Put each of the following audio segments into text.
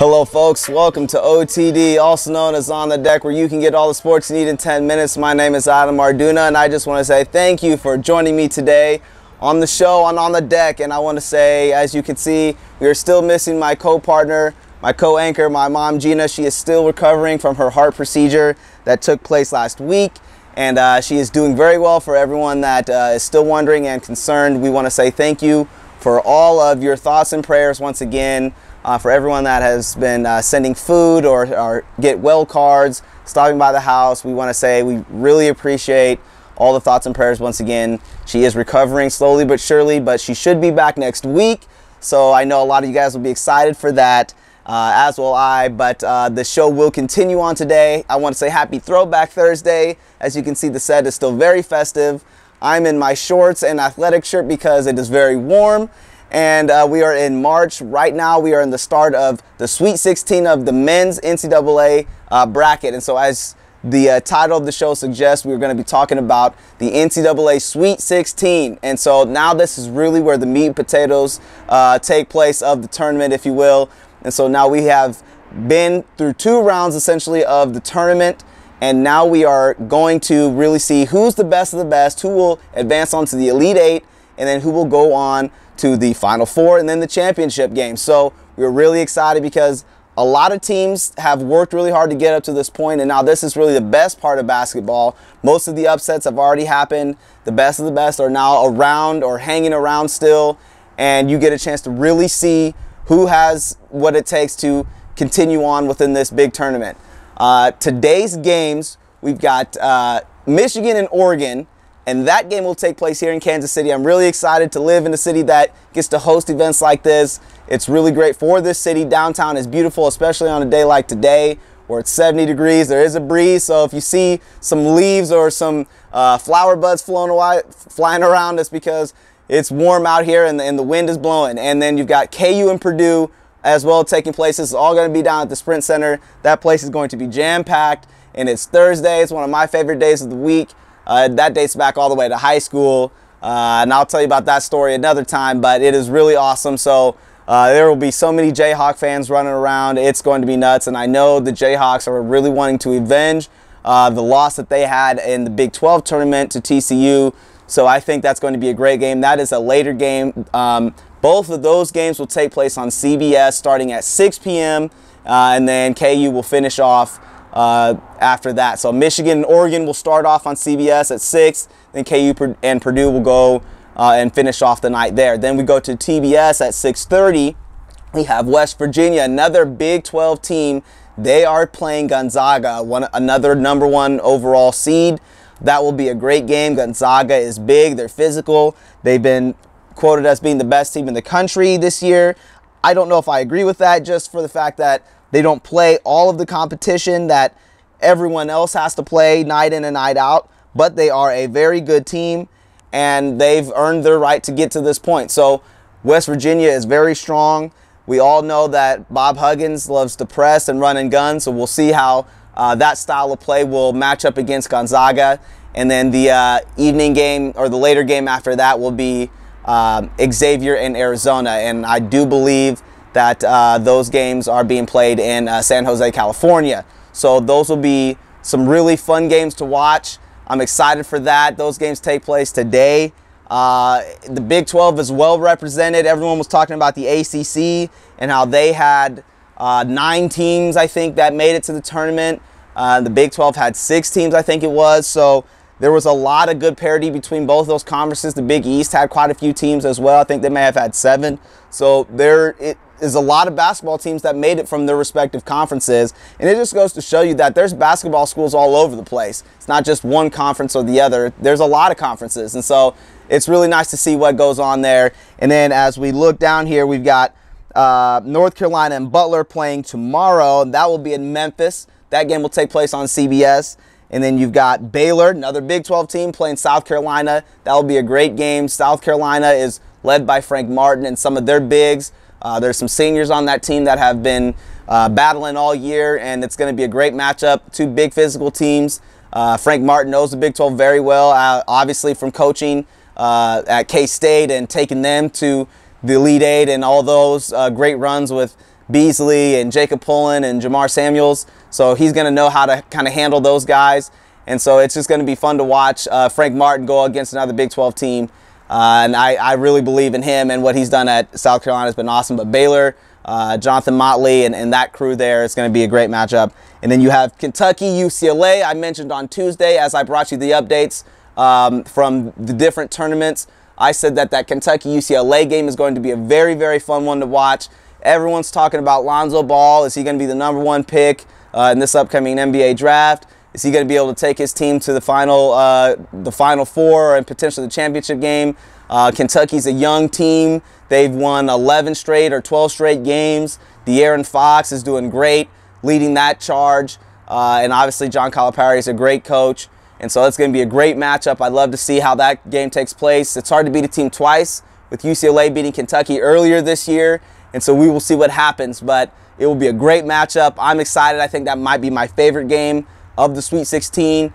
Hello folks, welcome to OTD, also known as On the Deck, where you can get all the sports you need in 10 minutes. My name is Adam Arduna, and I just want to say thank you for joining me today on the show on the Deck. And I want to say, as you can see, we are still missing my co-partner, my co-anchor, my mom Gina. She is still recovering from her heart procedure that took place last week, and she is doing very well. For everyone that is still wondering and concerned, we want to say thank you for all of your thoughts and prayers once again. For everyone that has been sending food or get well cards, stopping by the house, we want to say we really appreciate all the thoughts and prayers once again. She is recovering slowly but surely, but she should be back next week. So I know a lot of you guys will be excited for that, as will I. But the show will continue on today. I want to say happy Throwback Thursday. As you can see, the set is still very festive. I'm in my shorts and athletic shirt because it is very warm. And we are in March. Right now, we are in the start of the Sweet 16 of the men's NCAA bracket. And so as the title of the show suggests, we're going to be talking about the NCAA Sweet 16. And so now this is really where the meat and potatoes take place of the tournament, if you will. And so now we have been through 2 rounds, essentially, of the tournament. And now we are going to really see who's the best of the best, who will advance on to the Elite 8, and then who will go on to the Final Four and then the championship game. So we're really excited because a lot of teams have worked really hard to get up to this point, and now this is really the best part of basketball. Most of the upsets have already happened. The best of the best are now around or hanging around still, and you get a chance to really see who has what it takes to continue on within this big tournament. Today's games, we've got Michigan and Oregon, and that game will take place here in Kansas City. I'm really excited to live in a city that gets to host events like this. It's really great for this city. Downtown is beautiful, especially on a day like today where it's 70 degrees. There is a breeze, so if you see some leaves or some flower buds flying around, it's because it's warm out here and the wind is blowing. And then you've got KU and Purdue as well taking place. This is all going to be down at the Sprint Center. That place is going to be jam-packed, and it's Thursday. It's one of my favorite days of the week. That dates back all the way to high school, and I'll tell you about that story another time, but it is really awesome. So there will be so many Jayhawk fans running around. It's going to be nuts, and I know the Jayhawks are really wanting to avenge the loss that they had in the Big 12 tournament to TCU, so I think that's going to be a great game. That is a later game. Both of those games will take place on CBS starting at 6 p.m., and then KU will finish off after that. So Michigan and Oregon will start off on CBS at 6, then KU and Purdue will go and finish off the night there. Then we go to TBS at 6:30. We have West Virginia, another Big 12 team. They are playing Gonzaga, another #1 overall seed. That will be a great game. Gonzaga is big, they're physical. They've been quoted as being the best team in the country this year. I don't know if I agree with that, just for the fact that they don't play all of the competition that everyone else has to play night in and night out, but they are a very good team, and they've earned their right to get to this point. So West Virginia is very strong. We all know that Bob Huggins loves to press and run and gun, so we'll see how that style of play will match up against Gonzaga. And then the evening game, or the later game after that, will be Xavier in Arizona, and I do believe that those games are being played in San Jose, California. So those will be some really fun games to watch. I'm excited for that. Those games take place today. The Big 12 is well represented. Everyone was talking about the ACC and how they had 9 teams, I think, that made it to the tournament. The Big 12 had 6 teams, I think it was. So there was a lot of good parity between both those conferences. The Big East had quite a few teams as well. I think they may have had 7. So there is a lot of basketball teams that made it from their respective conferences. And it just goes to show you that there's basketball schools all over the place. It's not just one conference or the other. There's a lot of conferences. And so it's really nice to see what goes on there. And then as we look down here, we've got North Carolina and Butler playing tomorrow. That will be in Memphis. That game will take place on CBS. And then you've got Baylor, another Big 12 team, playing South Carolina. That will be a great game. South Carolina is led by Frank Martin and some of their bigs. There's some seniors on that team that have been battling all year, and it's going to be a great matchup. 2 big physical teams. Frank Martin knows the Big 12 very well, obviously from coaching at K-State and taking them to the Elite 8 and all those great runs with Beasley and Jacob Pullen and Jamar Samuels. So he's going to know how to kind of handle those guys. And so it's just going to be fun to watch Frank Martin go against another Big 12 team. And I really believe in him, and what he's done at South Carolina has been awesome. But Baylor, Jonathan Motley and that crew there, it's going to be a great matchup. And then you have Kentucky, UCLA. I mentioned on Tuesday as I brought you the updates from the different tournaments. I said that Kentucky-UCLA game is going to be a very, very fun one to watch. Everyone's talking about Lonzo Ball. Is he going to be the #1 pick in this upcoming NBA draft? Is he going to be able to take his team to the Final Four and potentially the championship game? Kentucky's a young team. They've won 11 straight or 12 straight games. De'Aaron Fox is doing great, leading that charge. And obviously John Calipari is a great coach. And so it's going to be a great matchup. I'd love to see how that game takes place. It's hard to beat a team twice, with UCLA beating Kentucky earlier this year. And so we will see what happens. But it will be a great matchup. I'm excited. I think that might be my favorite game of the Sweet 16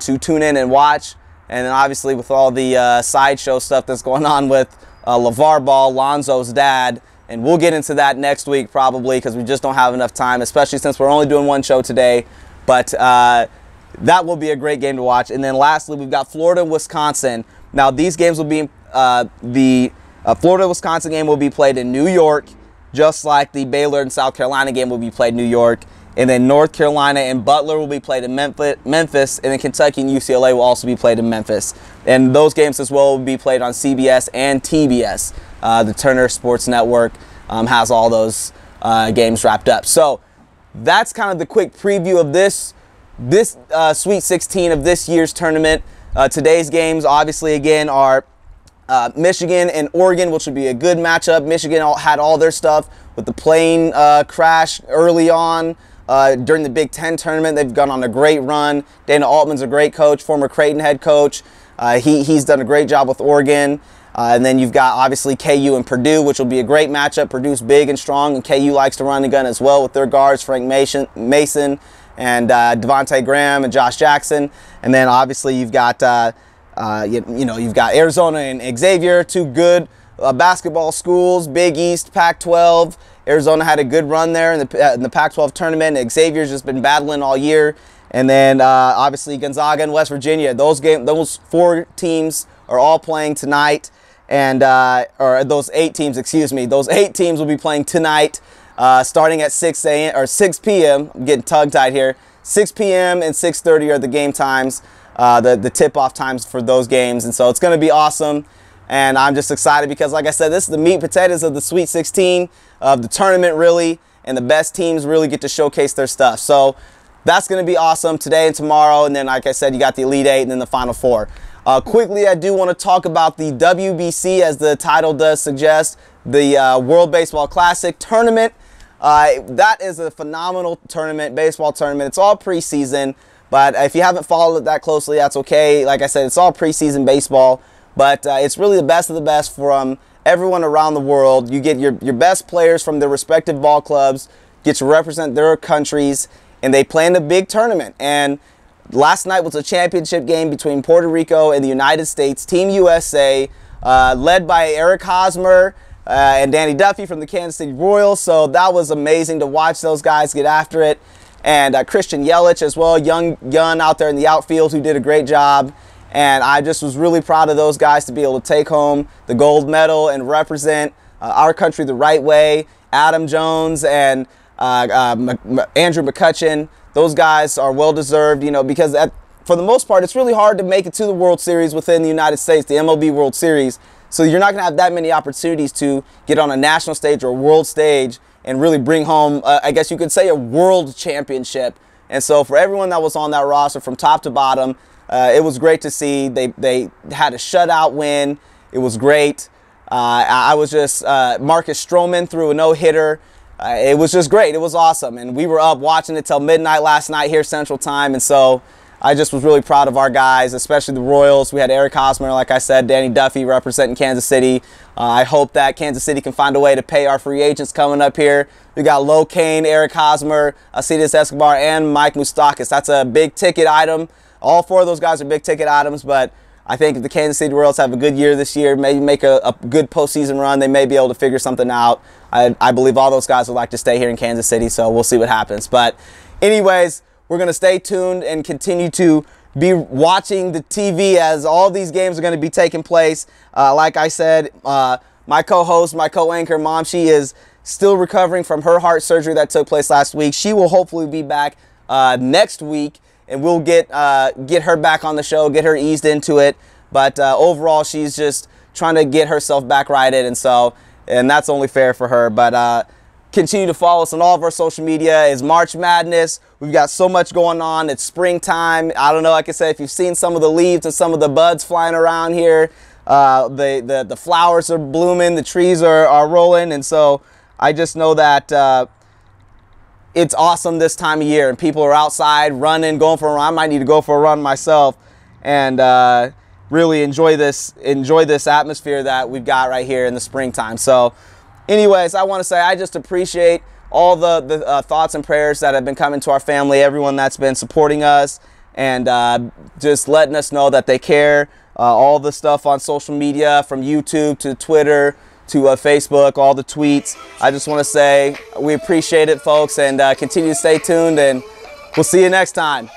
to tune in and watch. And then obviously with all the sideshow stuff that's going on with LeVar Ball, Lonzo's dad. And we'll get into that next week probably, because we just don't have enough time, especially since we're only doing one show today. But that will be a great game to watch. And then lastly, we've got Florida and Wisconsin. Now, these games will be, the Florida-Wisconsin game will be played in New York, just like the Baylor and South Carolina game will be played in New York. And then North Carolina and Butler will be played in Memphis. And then Kentucky and UCLA will also be played in Memphis. And those games as well will be played on CBS and TBS. The Turner Sports Network has all those games wrapped up. So that's kind of the quick preview of this Sweet 16 of this year's tournament. Today's games, obviously, again, are Michigan and Oregon, which would be a good matchup. Michigan had all their stuff with the plane crash early on during the Big Ten tournament. They've gone on a great run. Dana Altman's a great coach, former Creighton head coach. He's done a great job with Oregon. And then you've got, obviously, KU and Purdue, which will be a great matchup. Purdue's big and strong, and KU likes to run the gun as well with their guards, Frank Mason and Devontae Graham and Josh Jackson. And then obviously you've got you've got Arizona and Xavier, two good basketball schools. Big East, Pac-12. Arizona had a good run there in the Pac-12 tournament. Xavier's just been battling all year. And then obviously Gonzaga and West Virginia. Those 4 teams are all playing tonight, and or those 8 teams, excuse me. Those 8 teams will be playing tonight. Starting at 6 a.m. or 6 p.m. I'm getting tongue-tied here. 6 p.m. and 6:30 are the game times, the tip-off times for those games. And so it's going to be awesome. And I'm just excited because, like I said, this is the meat and potatoes of the Sweet 16 of the tournament, really. And the best teams really get to showcase their stuff. So that's going to be awesome today and tomorrow. And then, like I said, you got the Elite 8 and then the Final 4. Quickly, I do want to talk about the WBC, as the title does suggest, the World Baseball Classic tournament. That is a phenomenal tournament, baseball tournament. It's all preseason, but if you haven't followed it that closely, that's okay. Like I said, it's all preseason baseball, but it's really the best of the best from everyone around the world. You get your best players from their respective ball clubs, get to represent their countries, and they play in a big tournament. And last night was a championship game between Puerto Rico and the United States. Team USA, led by Eric Hosmer and Danny Duffy from the Kansas City Royals. So that was amazing to watch those guys get after it. And Christian Yelich as well, young gun out there in the outfield, who did a great job. And I just was really proud of those guys to be able to take home the gold medal and represent our country the right way. Adam Jones and Andrew McCutchen, those guys are well-deserved, because for the most part, it's really hard to make it to the World Series within the United States, the MLB World Series. So you're not going to have that many opportunities to get on a national stage or a world stage and really bring home, I guess you could say, a world championship. And so for everyone that was on that roster from top to bottom, it was great to see. They had a shutout win. It was great. I was just, Marcus Stroman threw a no-hitter. It was just great. It was awesome. And we were up watching it till midnight last night here Central Time. And so I just was really proud of our guys, especially the Royals. We had Eric Hosmer, like I said, Danny Duffy representing Kansas City. I hope that Kansas City can find a way to pay our free agents coming up here. We got Lo Cain, Eric Hosmer, Alcides Escobar, and Mike Moustakas. That's a big ticket item. All 4 of those guys are big ticket items, but I think if the Kansas City Royals have a good year this year, maybe make a good postseason run, they may be able to figure something out. I believe all those guys would like to stay here in Kansas City, so we'll see what happens. But anyways, we're going to stay tuned and continue to be watching the TV as all these games are going to be taking place. Like I said, my co-host, my co-anchor, Mom, she is still recovering from her heart surgery that took place last week. She will hopefully be back next week, and we'll get her back on the show, get her eased into it. But overall, she's just trying to get herself back righted, and that's only fair for her. But continue to follow us on all of our social media. It's March Madness. We've got so much going on. It's springtime. I don't know, like I said, if you've seen some of the leaves and some of the buds flying around here, the flowers are blooming, the trees are rolling, and so I just know that it's awesome this time of year, and people are outside running, going for a run. I might need to go for a run myself, and really enjoy this atmosphere that we've got right here in the springtime. So anyways, I want to say I just appreciate all the thoughts and prayers that have been coming to our family, everyone that's been supporting us, and just letting us know that they care. All the stuff on social media, from YouTube to Twitter to Facebook, all the tweets. I just want to say we appreciate it, folks, and continue to stay tuned, and we'll see you next time.